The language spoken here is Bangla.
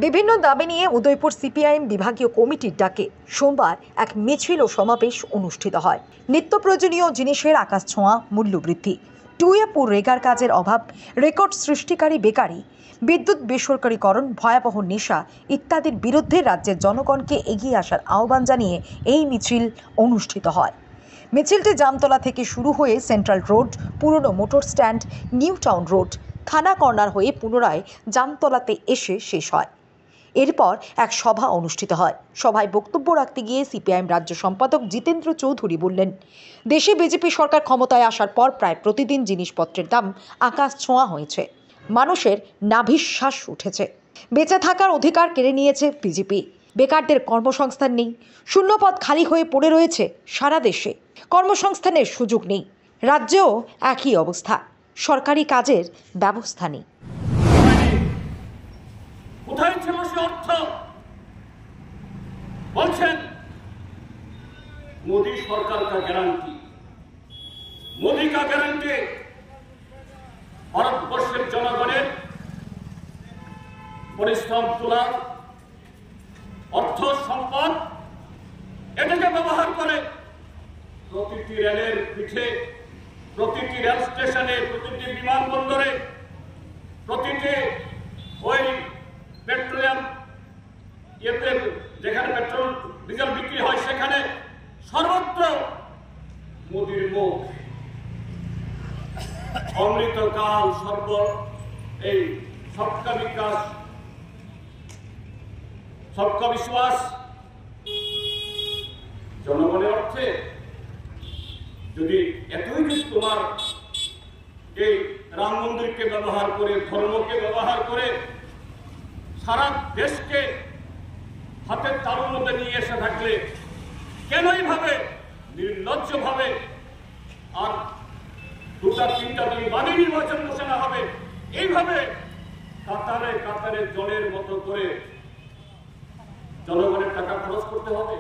বিভিন্ন দাবি নিয়ে উদয়পুর সিপিআইএম বিভাগীয় কমিটির ডাকে সোমবার এক মিছিল ও সমাবেশ অনুষ্ঠিত হয়। নিত্য প্রয়োজনীয় জিনিসের আকাশছোঁয়া মূল্যবৃদ্ধি, টুয়েপুর রেগার কাজের অভাব, রেকর্ড সৃষ্টিকারী বেকারি, বিদ্যুৎ বেসরকারীকরণ, ভয়াবহ নেশা ইত্যাদির বিরুদ্ধে রাজ্যের জনগণকে এগিয়ে আসার আহ্বান জানিয়ে এই মিছিল অনুষ্ঠিত হয়। মিছিলটি জামতলা থেকে শুরু হয়ে সেন্ট্রাল রোড, পুরনো motor stand, new town road, থানা কর্নার হয়ে পুনরায় জামতলাতে এসে শেষ হয়। এরপর এক সভা অনুষ্ঠিত হয়। সভায় বক্তব্য রাখতে গিয়ে সিপিআইএম রাজ্য সম্পাদক জিতেন্দ্র চৌধুরী বললেন, দেশে বিজেপি সরকার ক্ষমতায় আসার পর প্রায় প্রতিদিন জিনিসপত্রের দাম আকাশ ছোঁয়া হয়েছে। মানুষের নাভিশ্বাস উঠেছে। বেঁচে থাকার অধিকার কেড়ে নিয়েছে বিজেপি। বেকারদের কর্মসংস্থান নেই, শূন্যপদ খালি হয়ে পড়ে রয়েছে সারা দেশে। কর্মসংস্থানের সুযোগ নেই। রাজ্যেও একই অবস্থা, সরকারি কাজের ব্যবস্থা নেই। কোথায় ছিল সে অর্থ? বলছেন মোদী সরকার কা গ্যারান্টি, মোদী কা গ্যারান্টি। ভারতবর্ষের জনগণের পরিশ্রম তোলা অর্থ সম্পদ এটাকে ব্যবহার করে প্রতিটি রেলের পিঠে, প্রতিটি রেল স্টেশনে, প্রতিটি বিমানবন্দরে, প্রতিটি ওই পেট্রোলিয়াম ইয়েতে যেখানে পেট্রোল ডিজেল বিক্রি হয় সেখানে সর্বত্র মোদির মুখ। অমৃতকাল সর্ব এই সবকা বিকাশ, সবকা বিশ্বাস জনগণের অর্থে যদি এতই যদি তোমার এই রাম মন্দিরকে ব্যবহার করে, ধর্মকে ব্যবহার করে সারা দেশকে হাতের তালুর মধ্যে নিয়ে এসে থাকলে কেন এইভাবে নির্লজ্জভাবে আর দুটা তিনটা দিন বাদে নির্বাচন ঘোষণা হবে, এইভাবে কাতারে কাতারে জলের মতো করে জনগণের টাকা খরচ করতে হবে?